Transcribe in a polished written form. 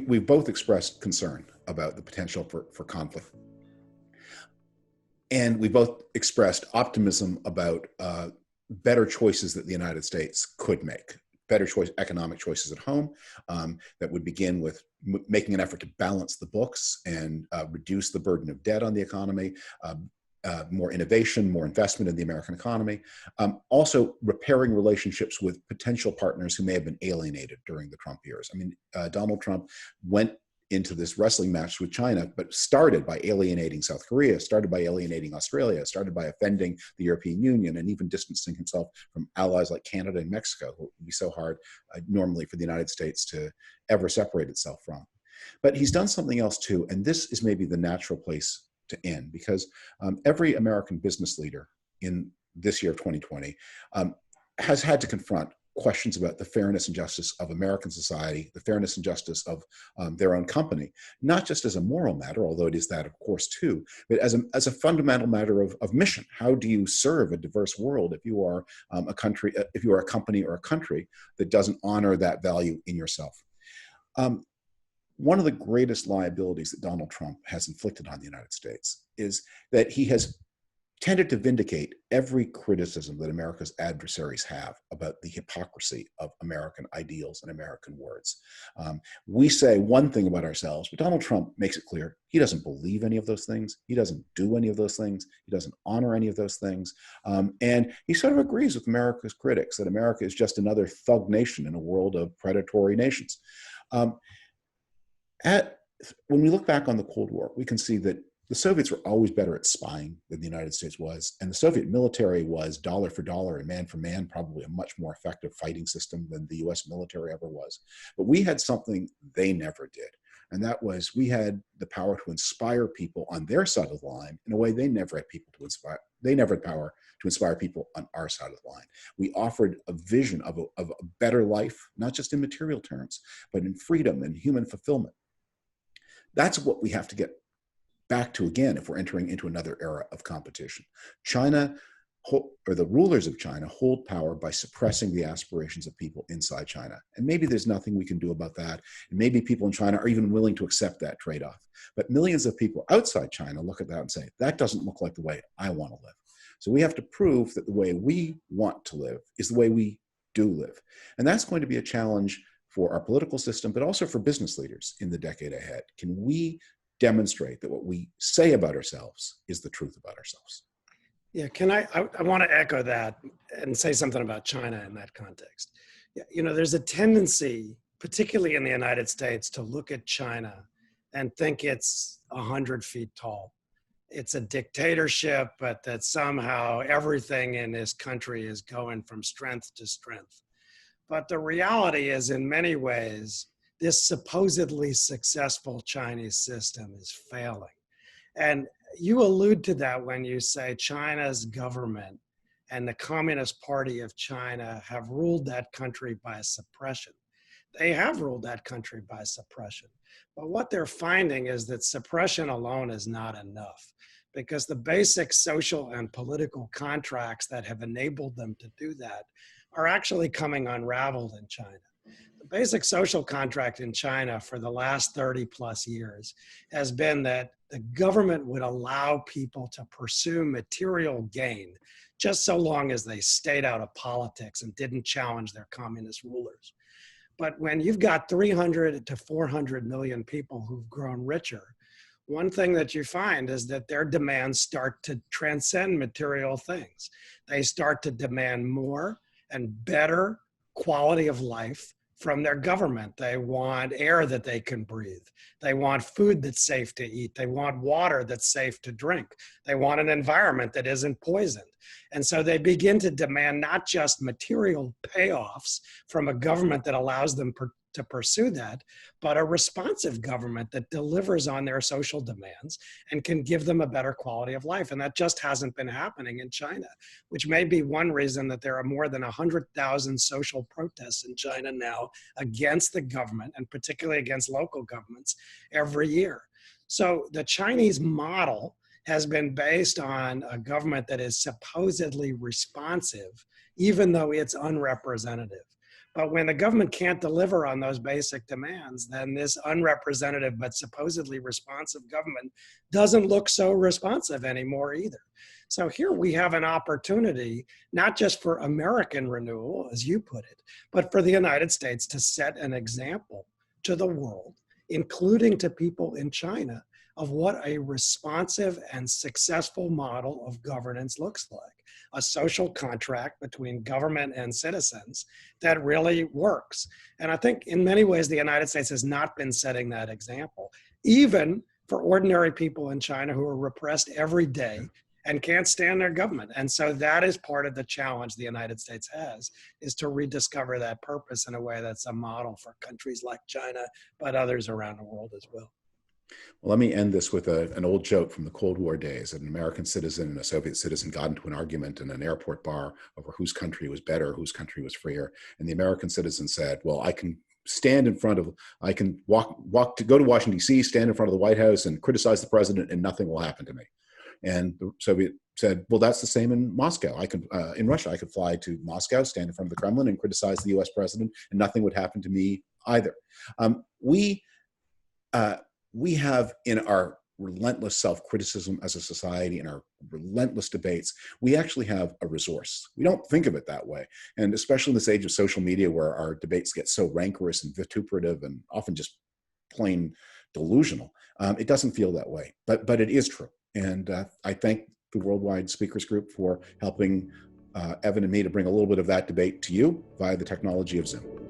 we've both expressed concern about the potential for conflict. And we both expressed optimism about better choices that the United States could make, better economic choices at home that would begin with making an effort to balance the books and reduce the burden of debt on the economy, more innovation, more investment in the American economy, also repairing relationships with potential partners who may have been alienated during the Trump years. I mean, Donald Trump went into this wrestling match with China, but started by alienating South Korea, started by alienating Australia, started by offending the European Union, and even distancing himself from allies like Canada and Mexico, who would be so hard normally for the United States to ever separate itself from. But he's done something else too, and this is maybe the natural place to end, because every American business leader in this year of 2020 has had to confront questions about the fairness and justice of American society, the fairness and justice of their own company, not just as a moral matter, although it is that, of course, too, but as a fundamental matter of mission. How do you serve a diverse world if you are a country, if you are a company or a country that doesn't honor that value in yourself? One of the greatest liabilities that Donald Trump has inflicted on the United States is that he has tended to vindicate every criticism that America's adversaries have about the hypocrisy of American ideals and American words. We say one thing about ourselves, but Donald Trump makes it clear he doesn't believe any of those things. He doesn't do any of those things. He doesn't honor any of those things. And he sort of agrees with America's critics that America is just another thug nation in a world of predatory nations. When we look back on the Cold War, we can see that the Soviets were always better at spying than the United States was. And the Soviet military was dollar for dollar and man for man, probably a much more effective fighting system than the US military ever was. But we had something they never did. And that was we had the power to inspire people on their side of the line in a way they never had people to inspire. They never had power to inspire people on our side of the line. We offered a vision of a better life, not just in material terms, but in freedom and human fulfillment. That's what we have to get back to again if we're entering into another era of competition. China, or the rulers of China, hold power by suppressing the aspirations of people inside China. And maybe there's nothing we can do about that. And maybe people in China are even willing to accept that trade-off. But millions of people outside China look at that and say, that doesn't look like the way I want to live. So we have to prove that the way we want to live is the way we do live. And that's going to be a challenge for our political system, but also for business leaders in the decade ahead. Can we demonstrate that what we say about ourselves is the truth about ourselves? Yeah, I want to echo that and say something about China in that context. Yeah, you know, there's a tendency, particularly in the United States, to look at China and think it's 100 feet tall. It's a dictatorship, but that somehow everything in this country is going from strength to strength. But the reality is, in many ways, this supposedly successful Chinese system is failing. And you allude to that when you say China's government and the Communist Party of China have ruled that country by suppression. They have ruled that country by suppression. But what they're finding is that suppression alone is not enough, because the basic social and political contracts that have enabled them to do that are actually coming unraveled in China. The basic social contract in China for the last 30 plus years has been that the government would allow people to pursue material gain just so long as they stayed out of politics and didn't challenge their communist rulers. But when you've got 300 to 400 million people who've grown richer, one thing that you find is that their demands start to transcend material things. They start to demand more and better quality of life from their government. They want air that they can breathe. They want food that's safe to eat. They want water that's safe to drink. They want an environment that isn't poisoned. And so they begin to demand not just material payoffs from a government that allows them to pursue that, but a responsive government that delivers on their social demands and can give them a better quality of life. And that just hasn't been happening in China, which may be one reason that there are more than 100,000 social protests in China now against the government, and particularly against local governments, every year. So the Chinese model has been based on a government that is supposedly responsive, even though it's unrepresentative. But when the government can't deliver on those basic demands, then this unrepresentative but supposedly responsive government doesn't look so responsive anymore either. So here we have an opportunity, not just for American renewal, as you put it, but for the United States to set an example to the world, including to people in China, of what a responsive and successful model of governance looks like. A social contract between government and citizens that really works. And I think in many ways, the United States has not been setting that example, even for ordinary people in China who are repressed every day and can't stand their government. And so that is part of the challenge the United States has, is to rediscover that purpose in a way that's a model for countries like China, but others around the world as well. Well, let me end this with an old joke from the Cold War days. An American citizen and a Soviet citizen got into an argument in an airport bar over whose country was better, whose country was freer. And the American citizen said, well, I can go to Washington, D.C., stand in front of the White House and criticize the president and nothing will happen to me. And the Soviet said, well, that's the same in Moscow. In Russia, I could fly to Moscow, stand in front of the Kremlin and criticize the U.S. president and nothing would happen to me either. We have, in our relentless self-criticism as a society, in our relentless debates, we actually have a resource. We don't think of it that way. And especially in this age of social media where our debates get so rancorous and vituperative and often just plain delusional, it doesn't feel that way, but it is true. And I thank the Worldwide Speakers Group for helping Evan and me to bring a little bit of that debate to you via the technology of Zoom.